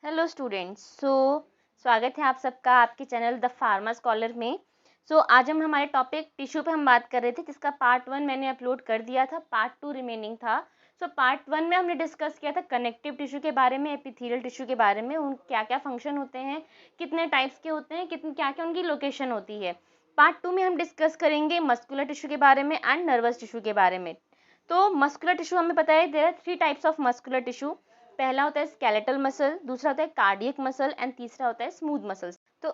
Hello students. स्वागत है आप सबका आपके चैनल द फार्मा स्कॉलर में। आज हम हमारे टॉपिक टिश्यू पे हम बात कर रहे थे, जिसका पार्ट 1 मैंने अपलोड कर दिया था, पार्ट 2 रिमेनिंग था। पार्ट 1 में हमने डिस्कस किया था कनेक्टिव टिश्यू के बारे में, एपिथेलियल टिश्यू के बारे में, उन क्या क्या फंक्शन होते हैं, कितने टाइप्स के होते हैं, कितने क्या क्या उनकी लोकेशन होती है। पार्ट 2 में हम डिस्कस करेंगे मस्कुलर टिश्यू के बारे में एंड नर्वस टिश्यू के बारे में। तो मस्कुलर टिश्यू हमें पता है there are 3 types of muscular tissue. पहला होता है स्केलेटल मसल, दूसरा होता है कार्डियक मसल एंड तीसरा होता है स्मूथ मसल्स। तो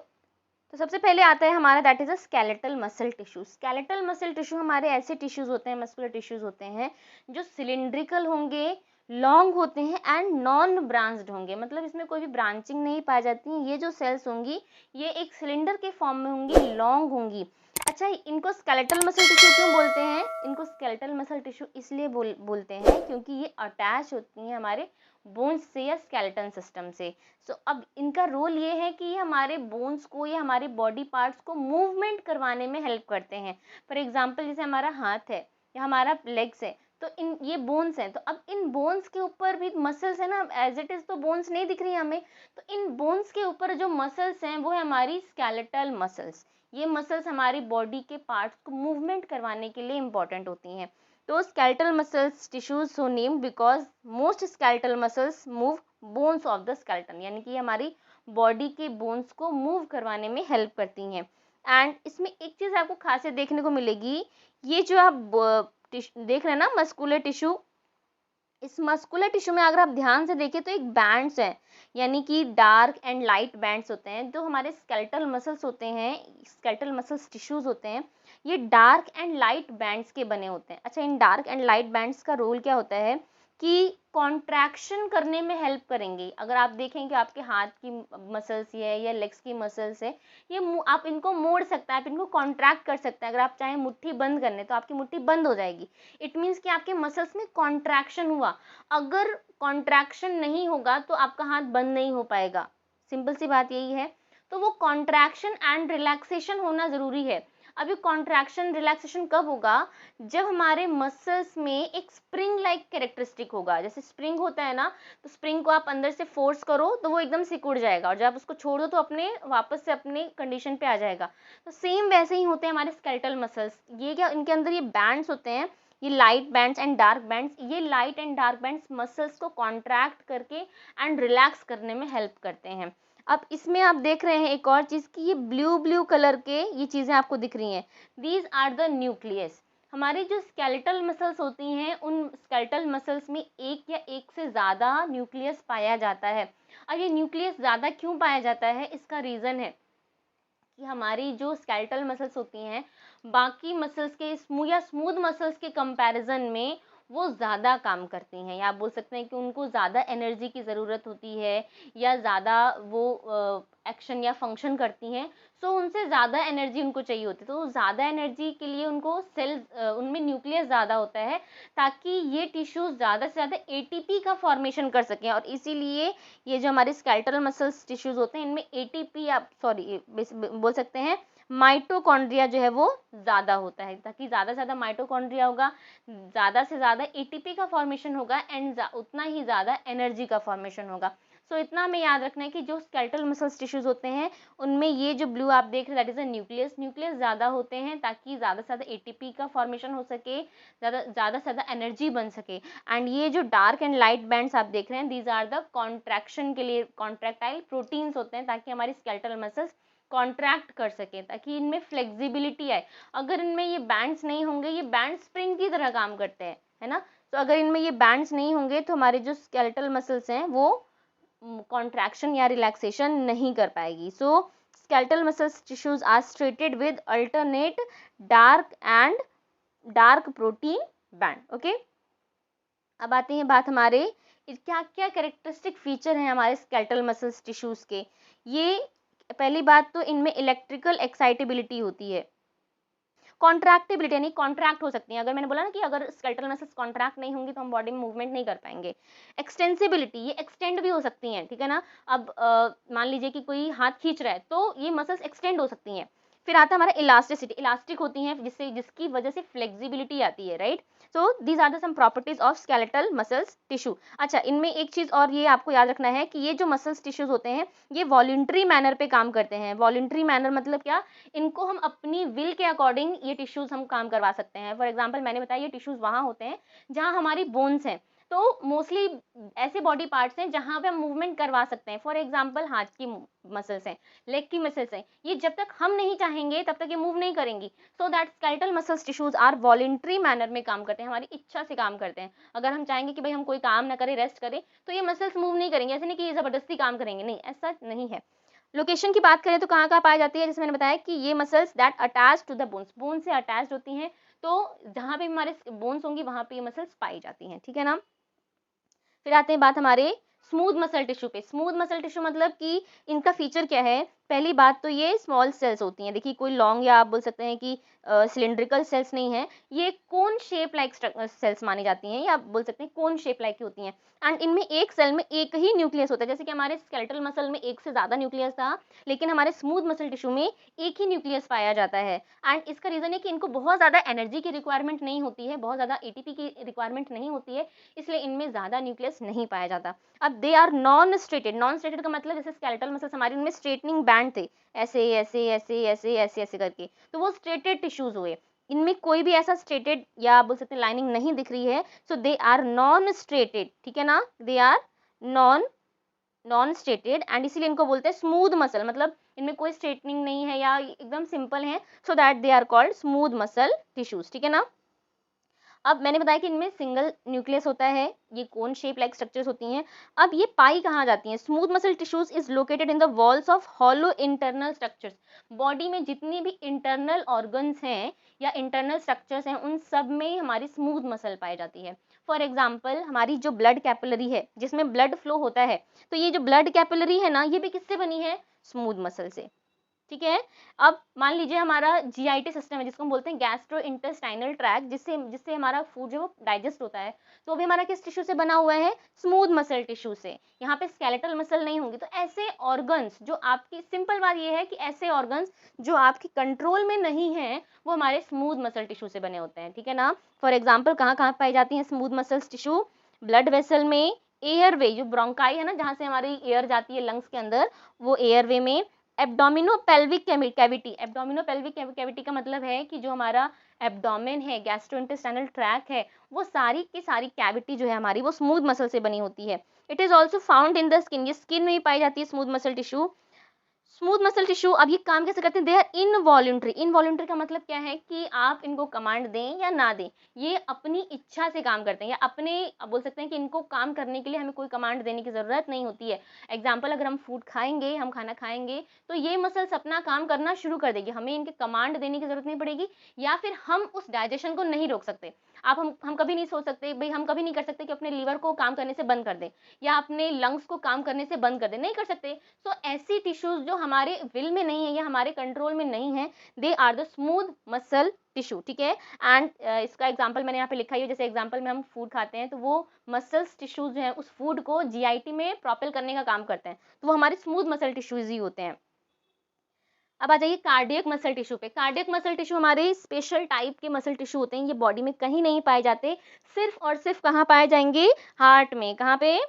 सबसे पहले आता है हमारा that is a skeletal muscle tissue. Skeletal muscle tissue हमारे ऐसे टिश्यूज होते हैं, मस्कुलर टिश्यूज होते हैं जो सिलिंड्रिकल होंगे, लॉन्ग होते हैं एंड नॉन ब्रांच्ड होंगे, मतलब इसमें कोई भी ब्रांचिंग नहीं पाई जाती है। ये जो सेल्स होंगी ये एक सिलेंडर के फॉर्म में होंगी, लॉन्ग होंगी। अच्छा, इनको स्केलेटल मसल टिश्यू क्यों बोलते हैं? इनको स्केलेटल मसल टिश्यू इसलिए बोलते हैं क्योंकि ये अटैच होती हैं हमारे बोन्स से या स्केलेटन सिस्टम से। अब इनका रोल ये है कि ये हमारे बोन्स को या हमारे बॉडी पार्ट्स को मूवमेंट करवाने में हेल्प करते हैं। फॉर एग्जांपल जैसे हमारा हाथ है या हमारा लेग्स है, तो इन ये बोन्स हैं, तो अब इन बोन्स के ऊपर भी मसल्स है ना, एज इट इज तो बोन्स नहीं दिख रही हमें, तो इन बोन्स के ऊपर जो मसल्स हैं वो है हमारी स्केलेटल मसल्स। ये मसल्स हमारी बॉडी के पार्ट्स को मूवमेंट करवाने के लिए इंपॉर्टेंट होती हैं। तो skeletal muscles tissues so named because most skeletal muscles move bones of the skeleton, यानी कि हमारी बॉडी के बोन्स को मूव करवाने में हेल्प करती हैं। एंड इसमें एक चीज आपको खासियत देखने को मिलेगी, ये जो आप देख रहे हैं ना मस्कुलर टिश्यू, इस मस्कुलर टिश्यू में अगर आप ध्यान से देखें तो एक बैंड्स है, यानी कि डार्क एंड लाइट बैंड्स होते हैं। जो हमारे स्केलेटल मसल्स होते हैं, स्केलेटल मसल्स टिश्यूज होते हैं, ये डार्क एंड लाइट बैंड्स के बने होते हैं। अच्छा, इन डार्क एंड लाइट बैंड्स का रोल क्या होता है कि कॉन्ट्रैक्शन करने में हेल्प करेंगे। अगर आप देखें कि आपके हाथ की मसल्स है या लेग्स की मसल्स है, ये आप इनको मोड़ सकते हैं, आप इनको कॉन्ट्रैक्ट कर सकते हैं। अगर आप चाहें मुट्ठी बंद करने तो आपकी मुट्ठी बंद हो जाएगी। इट मीन्स कि आपके मसल्स में कॉन्ट्रैक्शन हुआ। अगर कॉन्ट्रैक्शन नहीं होगा तो आपका हाथ बंद नहीं हो पाएगा। सिंपल सी बात यही है। तो वो कॉन्ट्रैक्शन एंड रिलैक्सेशन होना जरूरी है। अब ये कॉन्ट्रैक्शन रिलैक्सेशन कब होगा? जब हमारे मसल्स में एक स्प्रिंग लाइक कैरेक्टरिस्टिक होगा। जैसे स्प्रिंग होता है ना, तो स्प्रिंग को आप अंदर से फोर्स करो तो वो एकदम सिकुड़ जाएगा, और जब आप उसको छोड़ दो तो अपने वापस से अपने कंडीशन पे आ जाएगा। तो सेम वैसे ही होते हैं हमारे स्केलेटल मसल्स। ये क्या, इनके अंदर ये बैंड्स होते हैं, ये light bands and dark bands. ये light and dark bands muscles को कॉन्ट्रैक्ट करके एंड रिलैक्स करने में हेल्प करते हैं। अब इसमें आप देख रहे हैं एक और चीज की, ये ब्लू ब्लू कलर के ये चीजें आपको दिख रही हैं, दीज आर द न्यूक्लियस। हमारी जो स्केलेटल मसल्स होती हैं, उन स्केलेटल मसल्स में एक या एक से ज्यादा न्यूक्लियस पाया जाता है। अब ये न्यूक्लियस ज्यादा क्यों पाया जाता है? इसका रीजन है कि हमारी जो स्केलेटल मसल्स होती हैं बाकी मसल्स के स्मूथ मसल्स के कंपैरिजन में वो ज़्यादा काम करती हैं, या आप बोल सकते हैं कि उनको ज़्यादा एनर्जी की ज़रूरत होती है, या ज़्यादा वो एक्शन या फंक्शन करती हैं। उनसे ज़्यादा एनर्जी उनको चाहिए होती है, तो ज़्यादा एनर्जी के लिए उनको उनमें न्यूक्लियस ज़्यादा होता है, ताकि ये टिश्यूज ज़्यादा से ज़्यादा एटीपी का फॉर्मेशन कर सकें। और इसीलिए ये जो हमारे स्केलेटल मसल्स टिश्यूज होते हैं, इनमें एटीपी, आप सॉरी बोल सकते हैं माइटोकॉन्ड्रिया जो है वो ज़्यादा होता है, ताकि ज़्यादा से ज़्यादा माइटोकॉन्ड्रिया होगा, ज़्यादा से ज़्यादा एटीपी का फॉर्मेशन होगा एंड उतना ही ज़्यादा एनर्जी का फॉर्मेशन होगा। इतना हमें याद रखना है कि जो स्केलेटल मसल्स टिश्यूज होते हैं उनमें ये जो ब्लू आप देख रहे हैं that is a nucleus. Nucleus ज़्यादा होते हैं ताकि ज़्यादा से ज़्यादा एटीपी का फॉर्मेशन हो सके, ज़्यादा से ज़्यादा एनर्जी बन सके। एंड ये जो डार्क एंड लाइट बैंड्स आप देख रहे हैं, दीज आर द कॉन्ट्रैक्शन के लिए कॉन्ट्रैक्टाइल प्रोटीन्स होते हैं, ताकि हमारी स्केलेटल मसल्स कॉन्ट्रैक्ट कर सकें, ताकि इनमें फ्लेक्सिबिलिटी आए। अगर इनमें ये बैंड्स नहीं होंगे, ये बैंड स्प्रिंग की तरह काम करते हैं, है ना। अगर इनमें ये बैंड्स नहीं होंगे तो हमारे जो स्केलेटल मसल्स हैं वो कॉन्ट्रैक्शन या रिलैक्सेशन नहीं कर पाएगी। Skeletal muscles tissues are striated with alternate dark protein band. Okay, अब आती है बात हमारे क्या क्या कैरेक्टरिस्टिक फीचर हैं हमारे स्केलेटल मसल्स टिश्यूज के। ये पहली बात तो इनमें इलेक्ट्रिकल एक्साइटेबिलिटी होती है। कॉन्ट्रैक्टिबिलिटी यानी कॉन्ट्रैक्ट हो सकती हैं। अगर मैंने बोला ना कि अगर स्केलेटल मसल्स कॉन्ट्रैक्ट नहीं होंगी तो हम बॉडी में मूवमेंट नहीं कर पाएंगे। एक्सटेंसिबिलिटी, ये एक्सटेंड भी हो सकती हैं, ठीक है ना। अब मान लीजिए कि कोई हाथ खींच रहा है तो ये मसल्स एक्सटेंड हो सकती हैं। फिर आता है हमारा इलास्टिसिटी, इलास्टिक होती हैं जिसकी वजह से फ्लेक्सिबिलिटी आती है, right. So these are the some properties of skeletal muscles tissue. अच्छा, इनमें एक चीज और ये आपको याद रखना है कि ये जो मसल्स टिश्यूज होते हैं ये वॉलंटरी मैनर पे काम करते हैं। वॉलंटरी मैनर मतलब क्या, इनको हम अपनी विल के अकॉर्डिंग ये टिश्यूज हम काम करवा सकते हैं। फॉर एग्जाम्पल मैंने बताया ये टिश्यूज वहां होते हैं जहां हमारी बोन्स हैं, तो मोस्टली ऐसे बॉडी पार्ट्स हैं जहां पे हम मूवमेंट करवा सकते हैं। फॉर एग्जाम्पल हाथ की मसल्स हैं, लेग की मसल्स हैं, ये जब तक हम नहीं चाहेंगे तब तक ये मूव नहीं करेंगी। So that skeletal muscles tissues are voluntary manner में काम करते हैं, हमारी इच्छा से काम करते हैं। अगर हम चाहेंगे कि भाई हम कोई काम ना करें, रेस्ट करें, तो ये मसल्स मूव नहीं करेंगे। ऐसे नहीं कि ये जबरदस्ती काम करेंगे, नहीं, ऐसा नहीं है। लोकेशन की बात करें तो कहाँ कहाँ पाई जाती है, जैसे मैंने बताया कि ये muscles that attach to the bones, bone से अटैच होती हैं, तो जहां पे हमारे बोन्स होंगी वहां पे ये मसल्स पाई जाती हैं, ठीक है ना। फिर आते हैं बात हमारे स्मूथ मसल टिश्यू पे। स्मूथ मसल टिश्यू मतलब कि इनका फीचर क्या है, पहली बात तो ये स्मॉल सेल्स होती हैं। देखिए कोई लॉन्ग या आप बोल सकते हैं कि सिलिंड्रिकल सेल्स नहीं है, ये कोन शेप लाइक सेल्स मानी जाती हैं, या आप बोल सकते हैं कोन शेप लाइक की होती हैं। एंड इनमें एक सेल में एक ही न्यूक्लियस होता है, जैसे कि हमारे स्केलेटल मसल में एक से ज्यादा न्यूक्लियस था, लेकिन हमारे स्मूथ मसल टिश्यू में एक ही न्यूक्लियस पाया जाता है। एंड इसका रीजन है कि इनको बहुत ज्यादा एनर्जी की रिक्वायरमेंट नहीं होती है, बहुत ज्यादा एटीपी की रिक्वायरमेंट नहीं होती है, इसलिए इनमें ज्यादा न्यूक्लियस नहीं पाया जाता। अब they are non striated, non striated का मतलब जैसे स्केलेटल मसल्स हमारे उनमें स्ट्रेटनिंग बैंड थे, ऐसे ऐसे ऐसे ऐसे ऐसे ऐसे करके, तो वो स्ट्रेटेड टिश्यूज हुए। इनमें कोई भी ऐसा स्ट्रेटेड या आप बोल सकते हैं लाइनिंग नहीं दिख रही है, so they are non striated, ठीक है ना, they are non non striated, and इसीलिए इनको बोलते हैं स्मूथ मसल, मतलब इनमें कोई स्ट्रेटनिंग नहीं है या एकदम सिंपल है, so that they are called smooth muscle tissues, ठीक है ना। अब मैंने बताया कि इनमें सिंगल न्यूक्लियस होता है, ये कोन शेप लाइक स्ट्रक्चर्स होती हैं। अब ये पाई कहाँ जाती हैं, smooth muscle tissues is located in the walls of hollow internal structures. Body में जितनी भी इंटरनल ऑर्गन्स हैं या इंटरनल स्ट्रक्चर्स हैं, उन सब में हमारी स्मूथ मसल पाई जाती है। फॉर एग्जाम्पल हमारी जो ब्लड कैपिलरी है जिसमें ब्लड फ्लो होता है, तो ये जो ब्लड कैपिलरी है ना, ये भी किससे बनी है, स्मूथ मसल से, ठीक है। अब मान लीजिए हमारा जीआईटी सिस्टम है जिसको हम बोलते हैं गैस्ट्रो इंटेस्टाइनल ट्रैक्ट, जिससे जिससे हमारा फूड जो वो डाइजेस्ट होता है, तो भी हमारा किस टिश्यू से बना हुआ है, स्मूथ मसल टिश्यू से। यहाँ पे स्केलेटल मसल नहीं होंगी। तो ऐसे ऑर्गन्स जो आपकी, सिंपल बात ये है कि ऐसे ऑर्गन्स जो आपकी कंट्रोल में नहीं है, वो हमारे स्मूथ मसल टिश्यू से बने होते हैं, ठीक है ना। फॉर एग्जाम्पल कहाँ कहाँ पाई जाती है smooth muscles tissue, blood vessel में, एयरवे जो ब्रोंकाई है ना जहाँ से हमारी एयर जाती है लंग्स के अंदर, वो एयरवे में, एब्डोमिनो पेल्विक कैविटी, एब्डोमिनो पेल्विक कैविटी का मतलब है कि जो हमारा एब्डोमेन है, गैस्ट्रोइंटेस्टाइनल ट्रैक है, वो सारी की सारी कैविटी जो है हमारी वो स्मूथ मसल से बनी होती है। It is also found in the skin, ये स्किन में ही पाई जाती है smooth muscle tissue. Smooth muscle tissue अब ये काम कैसे करते हैं, दे आर इनवॉल्यूंटरी। इनवॉल्यूंटरी का मतलब क्या है कि आप इनको कमांड दें या ना दें, ये अपनी इच्छा से काम करते हैं, या अपने बोल सकते हैं कि इनको काम करने के लिए हमें कोई कमांड देने की जरूरत नहीं होती है। एग्जाम्पल, अगर हम फूड खाएंगे, हम खाना खाएंगे, तो ये मसल्स अपना काम करना शुरू कर देगी, हमें इनके कमांड देने की जरूरत नहीं पड़ेगी, या फिर हम उस डाइजेशन को नहीं रोक सकते। आप हम कभी नहीं सोच सकते भाई, हम कभी नहीं कर सकते कि अपने लीवर को काम करने से बंद कर दें, या अपने लंग्स को काम करने से बंद कर दें, नहीं कर सकते। तो ऐसी टिश्यूज जो हमारे विल में नहीं है या हमारे कंट्रोल में नहीं है, they are the smooth muscle tissue, ठीक है। एंड इसका एग्जांपल मैंने यहाँ पे लिखा ही है, जैसे एग्जांपल में हम फूड खाते हैं तो वो मसल्स टिश्यूज जो है उस फूड को जीआईटी में प्रोपेल करने का काम करते हैं, तो वो हमारे स्मूथ मसल टिश्यूज ही होते हैं। अब आ जाइए कार्डियक मसल टिश्यू पे। कार्डियक मसल टिश्यू हमारे स्पेशल टाइप के मसल टिश्यू होते हैं, ये बॉडी में कहीं नहीं पाए जाते, सिर्फ और सिर्फ कहाँ पाए जाएंगे, हार्ट में। कहाँ पे,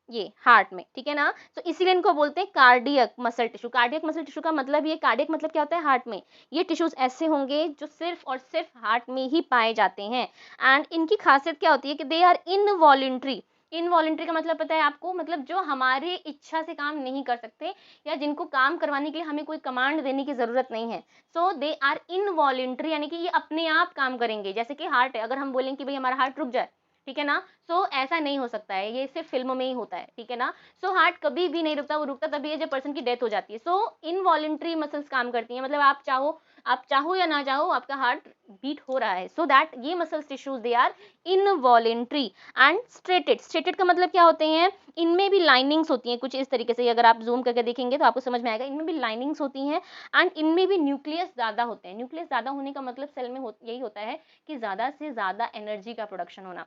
ये हार्ट में, ठीक है ना। तो इसीलिए इनको बोलते हैं cardiac muscle tissue. Cardiac muscle tissue का मतलब, ये कार्डियक मतलब क्या होता है, हार्ट में। ये टिश्यूज ऐसे होंगे जो सिर्फ और सिर्फ हार्ट में ही पाए जाते हैं। एंड इनकी खासियत क्या होती है कि दे आर इनवॉलंटरी। इनवॉलंटरी का मतलब पता है आपको, मतलब जो हमारे इच्छा से काम नहीं कर सकते, या जिनको काम करवाने के लिए हमें कोई कमांड देने की जरूरत नहीं है। सो दे आर इनवॉलंटरी, यानी कि ये अपने आप काम करेंगे। जैसे कि हार्ट है, अगर हम बोलें कि भाई हमारा हार्ट रुक जाए, ठीक है ना, सो ऐसा नहीं हो सकता है, ये सिर्फ फिल्मों में ही होता है, ठीक है ना। सो हार्ट कभी भी नहीं रुकता, वो रुकता तभी है जब पर्सन की डेथ हो जाती है। सो इनवॉलंटरी मसल्स काम करती हैं, मतलब आप चाहो या ना चाहो आपका हार्ट बीट हो रहा है, सो दैट ये muscles tissues they are involuntary. And striated, striated का मतलब क्या होते हैं, इनमें भी लाइनिंग्स होती हैं कुछ इस तरीके से, अगर आप जूम करके देखेंगे तो आपको समझ में आएगा, इनमें भी लाइनिंग्स होती हैं। एंड इनमें भी न्यूक्लियस ज्यादा होते हैं। न्यूक्लियस ज्यादा होने का मतलब सेल में यही होता है कि ज्यादा से ज्यादा एनर्जी का प्रोडक्शन होना।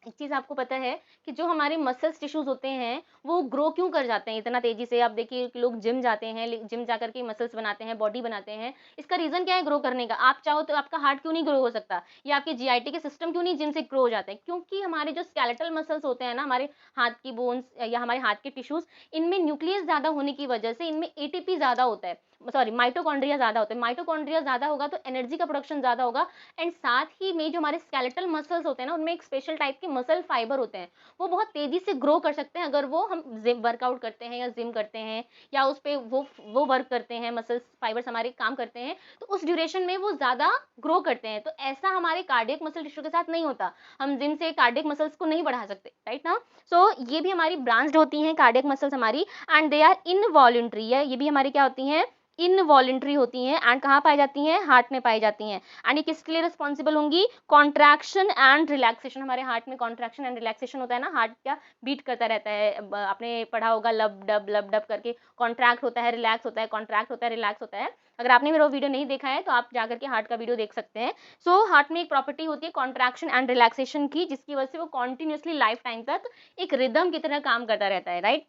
एक चीज़ आपको पता है कि जो हमारे मसल्स टिश्यूज़ होते हैं, वो ग्रो क्यों कर जाते हैं इतना तेज़ी से? आप देखिए कि लोग जिम जाते हैं, जिम जाकर के मसल्स बनाते हैं, बॉडी बनाते हैं। इसका रीज़न क्या है ग्रो करने का? आप चाहो तो आपका हार्ट क्यों नहीं ग्रो हो सकता? या आपके जीआईटी के सिस्टम क्यों नहीं जिम से ग्रो हो जाते हैं? क्योंकि हमारे जो स्केलेटल मसल्स होते हैं ना, हमारे हाथ की बोन्स या हमारे हाथ के टिश्यूज़, इनमें न्यूक्लियस ज़्यादा होने की वजह से इनमें एटीपी ज़्यादा होता है, सॉरी माइटोकॉन्ड्रिया ज़्यादा होते हैं। माइटोकॉन्ड्रिया ज़्यादा होगा तो एनर्जी का प्रोडक्शन ज़्यादा होगा, एंड साथ ही में जो हमारे स्केलेटल मसल्स होते हैं ना, उनमें एक स्पेशल टाइप के मसल फाइबर होते हैं, वो बहुत तेज़ी से ग्रो कर सकते हैं अगर वो हम जिम वर्कआउट करते हैं या जिम करते हैं या उस पे वो वर्क करते हैं, मसल्स फाइबर्स हमारे काम करते हैं, तो उस ड्यूरेशन में वो ज़्यादा ग्रो करते हैं। तो ऐसा हमारे कार्डियक मसल टिश्यू के साथ नहीं होता, हम जिम से कार्डियक मसल्स को नहीं बढ़ा सकते, राइट ना। सो ये भी हमारी ब्रांच्ड होती हैं कार्डियक मसल्स हमारी, एंड दे आर इनवॉलंटरी है, ये भी हमारी क्या होती हैं, इनवॉलंटरी होती हैं, एंड कहाँ पाई जाती हैं, हार्ट में पाई जाती हैं। एंड ये किसके लिए रिस्पॉन्सिबल होंगी, कॉन्ट्रैक्शन एंड रिलैक्सेशन। हमारे हार्ट में कॉन्ट्रैक्शन एंड रिलैक्सेशन होता है ना, हार्ट क्या बीट करता रहता है, आपने पढ़ा होगा लब डब करके, कॉन्ट्रैक्ट होता है, रिलैक्स होता है, कॉन्ट्रैक्ट होता है, रिलैक्स होता है। अगर आपने मेरा वीडियो नहीं देखा है तो आप जाकर के हार्ट का वीडियो देख सकते हैं। सो हार्ट में एक प्रॉपर्टी होती है कॉन्ट्रैक्शन एंड रिलैक्सेशन की, जिसकी वजह से वो कॉन्टिन्यूसली लाइफ टाइम तक एक रिदम की तरह काम करता रहता है, राइट।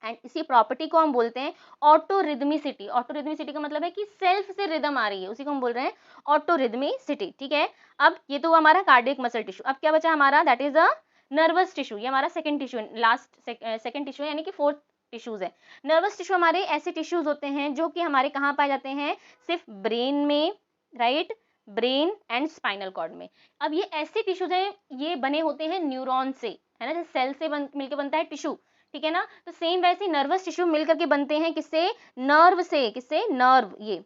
एंड इसी प्रॉपर्टी को हम बोलते हैं ऑटोरिदमिसिटी। ऑटोरिदमिसिटी का मतलब है कि सेल्फ से रिदम आ रही है, उसी को हम बोल रहे हैं ऑटोरिदमिसिटी, ठीक है। अब ये तो हमारा कार्डियक मसल टिश्यू, अब क्या बचा हमारा, that is a nervous tissue. ये हमारा second tissue, last second tissue यानी कि फोर्थ टिश्यूज है। नर्वस टिश्यू हमारे ऐसे टिश्यूज होते हैं जो कि हमारे कहाँ पाए जाते हैं, सिर्फ ब्रेन में, right, brain and spinal cord में। अब ये ऐसे टिश्यूज हैं, ये बने होते हैं न्यूरॉन से, है ना, जैसे सेल से मिलकर बनता है टिश्यू, ठीक है ना। तो सेम वैसे नर्वस टिश्यू मिलकर के बनते हैं, किससे, नर्व से, किससे, नर्व, ये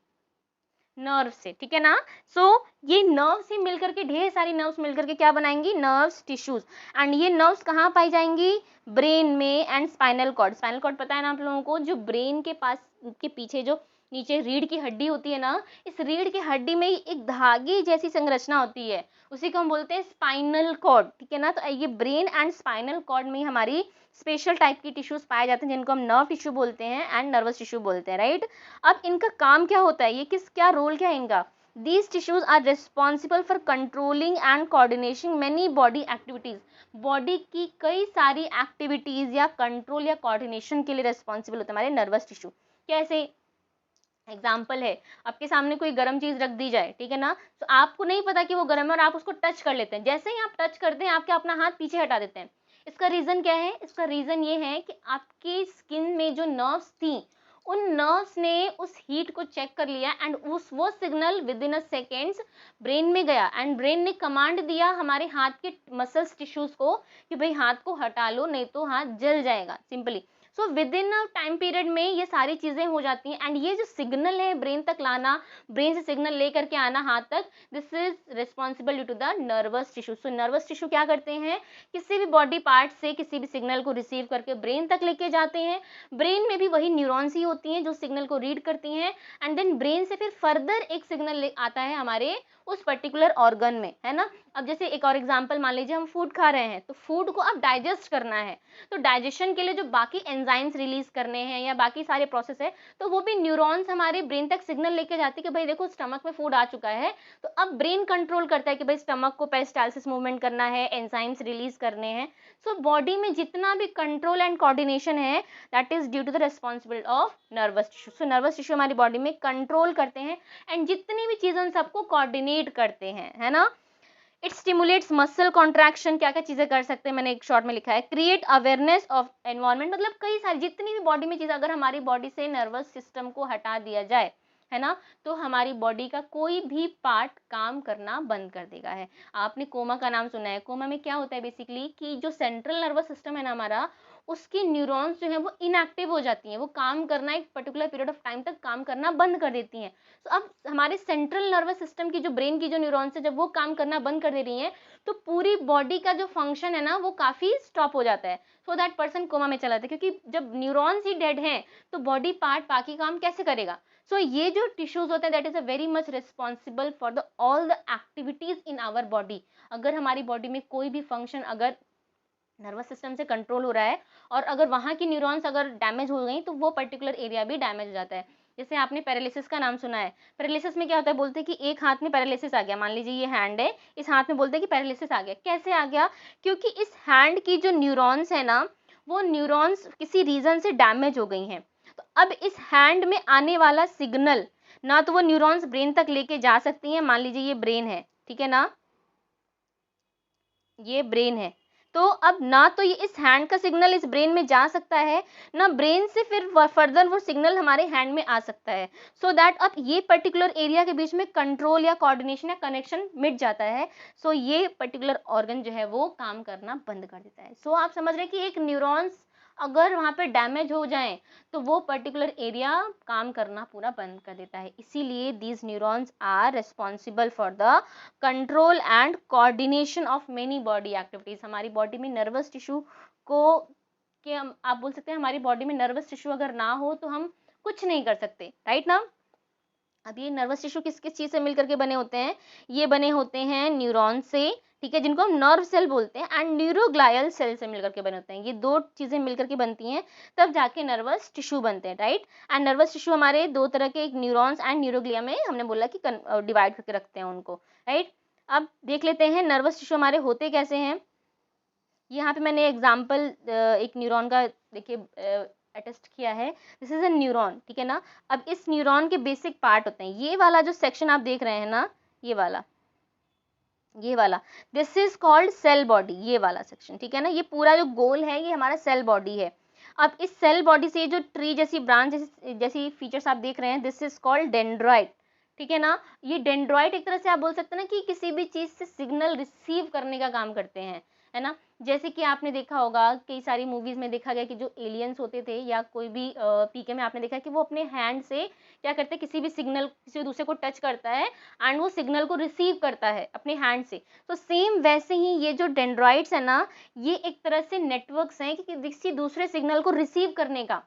नर्व से, ठीक है ना। सो ये नर्व से मिलकर के, ढेर सारी नर्व्स मिलकर के क्या बनाएंगी, नर्व्स टिश्यूज। एंड ये नर्व्स कहाँ पाई जाएंगी, ब्रेन में and spinal cord. Spinal cord पता है ना आप लोगों को, जो ब्रेन के पास के पीछे जो नीचे रीढ़ की हड्डी होती है ना, इस रीढ़ की हड्डी में एक धागे जैसी संरचना होती है, उसी को हम बोलते हैं स्पाइनल कॉर्ड, ठीक है ना। तो ये ब्रेन एंड स्पाइनल कॉर्ड में हमारी स्पेशल टाइप की टिश्यूज पाए जाते हैं, जिनको हम नर्व टिश्यू बोलते हैं एंड नर्वस टिश्यू बोलते हैं, राइट। अब इनका काम क्या होता है, ये क्या रोल क्या है इनका, these tissues are responsible for controlling and coordinating many body activities। Body की कई सारी एक्टिविटीज या कंट्रोल या कोऑर्डिनेशन के लिए रेस्पॉन्सिबल होता है हमारे नर्वस टिश्यू। कैसे, एग्जाम्पल है, आपके सामने कोई गर्म चीज रख दी जाए, ठीक है ना, तो आपको नहीं पता कि वो गर्म है और आप उसको टच कर लेते हैं। जैसे ही आप टच करते हैं, आप क्या अपना हाथ पीछे हटा देते हैं। इसका रीजन क्या है, इसका रीजन ये है कि आपकी स्किन में जो नर्व्स थी, उन नर्व्स ने उस हीट को चेक कर लिया, एंड वो signal with in a seconds brain में गया, एंड ब्रेन ने कमांड दिया हमारे हाथ के मसल्स टिश्यूज को कि भाई हाथ को हटा लो, नहीं तो हाथ जल जाएगा, simply. So with in a time period में ये सारी चीजें हो जाती हैं, एंड ये जो सिग्नल है ब्रेन तक लाना, ब्रेन से सिग्नल लेकर के आना हाथ तक, this is responsible due to the nervous tissue. So nervous tissue क्या करते हैं, किसी भी बॉडी पार्ट से किसी भी सिग्नल को रिसीव करके ब्रेन तक लेके जाते हैं। ब्रेन में भी वही न्यूरॉन्स ही होती हैं जो सिग्नल को रीड करती हैं, एंड देन ब्रेन से फिर फर्दर एक सिग्नल आता है हमारे उस पर्टिकुलर ऑर्गन में, है ना। अब जैसे एक और एग्जांपल मान लीजिए, हम फूड खा रहे हैं, तो फूड को अब डाइजेस्ट करना है, तो डाइजेशन के लिए जो बाकी एंजाइम्स रिलीज करने हैं या बाकी सारे प्रोसेस है, तो वो भी न्यूरॉन्स हमारे ब्रेन तक सिग्नल लेके जाती है कि भाई देखो स्टमक में फूड आ चुका है। तो अब ब्रेन कंट्रोल करता है कि भाई स्टमक को पेरिस्टालसिस मूवमेंट करना है, एंजाइम्स रिलीज करने हैं। सो बॉडी में जितना भी कंट्रोल एंड कोऑर्डिनेशन है, that is due to the responsibility of nervous tissue. So nervous tissue हमारी बॉडी में कंट्रोल करते हैं, एंड जितनी भी चीजें सबको कोऑर्डिनेट करते हैं, है ना। इट स्टिमुलेट्स मसल कॉन्ट्रैक्शन, क्या क्या चीजें कर सकते हैं, मैंने एक शॉर्ट में लिखा है, क्रिएट अवेयरनेस ऑफ एनवायरनमेंट, मतलब कई सारी जितनी भी बॉडी में चीज, अगर हमारी बॉडी से नर्वस सिस्टम को हटा दिया जाए, है ना, तो हमारी बॉडी का कोई भी पार्ट काम करना बंद कर देगा। है, आपने कोमा का नाम सुना है, कोमा में क्या होता है बेसिकली कि जो सेंट्रल नर्वस सिस्टम है ना हमारा, उसकी न्यूरॉन्स जो है वो इनएक्टिव हो जाती हैं, वो काम करना एक पर्टिकुलर पीरियड ऑफ टाइम तक काम करना बंद कर देती हैं। तो अब हमारे सेंट्रल नर्वस सिस्टम की जो ब्रेन की जो न्यूरॉन्स है, जब वो काम करना बंद कर दे रही हैं, तो पूरी बॉडी का जो फंक्शन है ना वो काफी स्टॉप हो जाता है। सो दैट पर्सन कोमा में चला जाता है, क्योंकि जब न्यूरॉन्स ही डेड हैं तो बॉडी पार्ट बाकी काम कैसे करेगा। सो ये जो टिश्यूज होते हैं, that is a very much responsible for the all the activities in our body. अगर हमारी बॉडी में कोई भी फंक्शन अगर नर्वस सिस्टम से कंट्रोल हो रहा है, और अगर वहाँ की न्यूरॉन्स अगर डैमेज हो गई, तो वो पर्टिकुलर एरिया भी डैमेज हो जाता है। जैसे आपने पैरालिसिस का नाम सुना है, पैरालिसिस में क्या होता है, बोलते हैं कि एक हाथ में पैरालिसिस आ गया, मान लीजिए ये हैंड है, इस हाथ में बोलते हैं कि पैरालिसिस आ गया। कैसे आ गया? क्योंकि इस हैंड की जो न्यूरॉन्स है ना, वो न्यूरॉन्स किसी रीजन से डैमेज हो गई हैं। तो अब इस हैंड में आने वाला सिग्नल ना तो वो न्यूरॉन्स ब्रेन तक लेके जा सकती हैं, मान लीजिए ये ब्रेन है, ठीक है ना, ये ब्रेन है, तो अब ना तो ये इस हैंड का सिग्नल इस ब्रेन में जा सकता है, ना ब्रेन से फिर फर्दर वो सिग्नल हमारे हैंड में आ सकता है। सो दैट अब ये पर्टिकुलर एरिया के बीच में कंट्रोल या कोऑर्डिनेशन या कनेक्शन मिट जाता है। सो ये पर्टिकुलर ऑर्गन जो है वो काम करना बंद कर देता है। सो आप समझ रहे हैं कि एक न्यूरॉन्स अगर वहाँ पे डैमेज हो जाए तो वो पर्टिकुलर एरिया काम करना पूरा बंद कर देता है। इसीलिए these neurons are responsible for the control and coordination of many body activities. हमारी बॉडी में नर्वस टिश्यू को आप बोल सकते हैं हमारी बॉडी में नर्वस टिश्यू अगर ना हो तो हम कुछ नहीं कर सकते, राइट ना। अब ये नर्वस टिश्यू किस किस चीज से मिलकर के बने होते हैं? ये बने होते हैं न्यूरॉन से, ठीक है, जिनको हम नर्व सेल बोलते हैं, एंड न्यूरोग्लायल सेल से मिलकर के बने होते हैं। ये दो चीजें मिलकर के बनती हैं, तब जाके नर्वस टिश्यू बनते हैं, राइट। एंड नर्वस टिश्यू हमारे दो तरह के, एक न्यूरॉन्स एंड न्यूरोग्लिया में हमने बोला कि डिवाइड करके रखते हैं उनको, राइट। अब देख लेते हैं नर्वस टिश्यू हमारे होते कैसे हैं। यहाँ पे मैंने एग्जाम्पल एक न्यूरॉन का देखिए अटेस्ट किया है। दिस इज अ न्यूरॉन, ठीक है ना। अब इस न्यूरॉन के बेसिक पार्ट होते हैं, ये वाला जो सेक्शन आप देख रहे हैं ना, ये वाला this is called cell body, ये वाला सेक्शन, ठीक है ना। ये पूरा जो गोल है ये हमारा सेल बॉडी है। अब इस सेल बॉडी से जो ट्री जैसी ब्रांच जैसी फीचर्स आप देख रहे हैं, दिस इज कॉल्ड डेंड्राइट, ठीक है ना। ये डेंड्राइट एक तरह से आप बोल सकते हैं ना कि किसी भी चीज से सिग्नल रिसीव करने का काम करते हैं, है ना। जैसे कि आपने देखा होगा कई सारी मूवीज में देखा गया कि जो एलियंस होते थे या कोई भी पीके में आपने देखा कि वो अपने हैंड से क्या करते हैं, किसी भी सिग्नल किसी दूसरे को टच करता है एंड वो सिग्नल को रिसीव करता है अपने हैंड से। तो सेम वैसे ही ये जो डेंड्राइट्स है ना, ये एक तरह से नेटवर्क्स हैं कि किसी दूसरे सिग्नल को रिसीव करने का,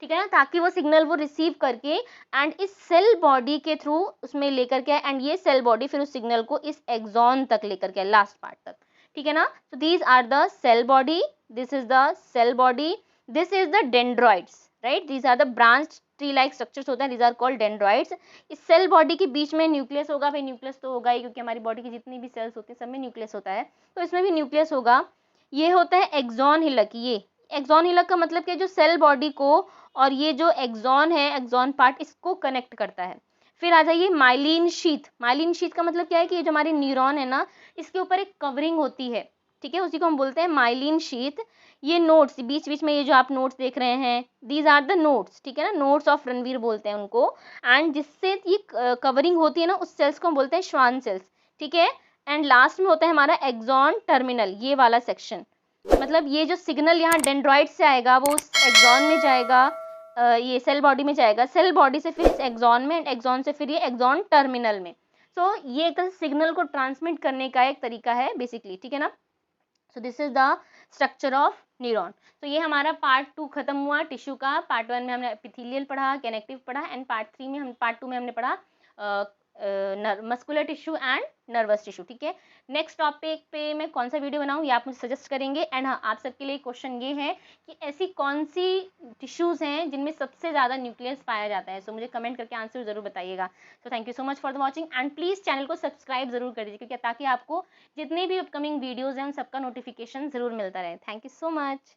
ठीक है ना, ताकि वो सिग्नल वो रिसीव करके एंड इस सेल बॉडी के थ्रू उसमें लेकर के, एंड ये सेल बॉडी फिर उस सिग्नल को इस एक्सॉन तक लेकर के, लास्ट पार्ट तक, ठीक है ना। so these are the cell body, this is the cell body, this is the dendroids, right, these are the branch tree like structures होते हैं, these are called dendroids। इस सेल बॉडी के बीच में nucleus होगा, भाई न्यूक्लियस तो होगा ही क्योंकि हमारी बॉडी की जितनी भी सेल्स होती है सब में न्यूक्लियस होता है, तो इसमें भी न्यूक्लियस होगा। ये होता है एक्सॉन हिलक, ये एक्सॉन हिलक का मतलब कि जो सेल बॉडी को और ये जो एक्सॉन है, एक्सॉन पार्ट, इसको कनेक्ट करता है। फिर आ जाइए माइलिन शीथ। माइलिन शीथ का मतलब क्या है कि ये जो हमारे न्यूरॉन है ना, इसके ऊपर एक कवरिंग होती है, ठीक है, उसी को हम बोलते हैं माइलिन शीथ। ये नोट्स बीच बीच में ये जो आप नोट्स देख रहे हैं, दीज आर द नोट्स, ठीक है ना, नोट्स ऑफ रणवीर बोलते हैं उनको। एंड जिससे ये कवरिंग होती है ना, उस सेल्स को हम बोलते हैं श्वान सेल्स, ठीक है। एंड लास्ट में होता है हमारा एक्सॉन टर्मिनल, ये वाला सेक्शन, मतलब ये जो सिग्नल यहाँ डेंड्राइट से आएगा वो उस एक्सॉन में जाएगा, ये सेल बॉडी में जाएगा, सेल बॉडी से फिर इस एक्सॉन में, एक्सॉन से फिर ये एक्सॉन टर्मिनल में। सो ये एक सिग्नल को ट्रांसमिट करने का एक तरीका है बेसिकली, ठीक है ना। So this is the structure of neuron. तो ये हमारा पार्ट 2 खत्म हुआ टिश्यू का। पार्ट 1 में हमने एपिथेलियल पढ़ा, कनेक्टिव पढ़ा, एंड पार्ट 2 में हमने पढ़ा muscular tissue and nervous tissue, ठीक है। नेक्स्ट टॉपिक पे मैं कौन सा वीडियो बनाऊं ये आप मुझे सजेस्ट करेंगे। एंड हाँ, आप सबके लिए क्वेश्चन ये है कि ऐसी कौन सी टिश्यूज हैं जिनमें सबसे ज़्यादा न्यूक्लियस पाया जाता है। सो मुझे कमेंट करके आंसर ज़रूर बताइएगा। So thank you so much for the watching, and please channel को सब्सक्राइब जरूर कर दीजिए क्योंकि ताकि आपको जितने भी अपकमिंग वीडियोज़ हैं उन सबका नोटिफिकेशन ज़रूर मिलता रहे। Thank you so much.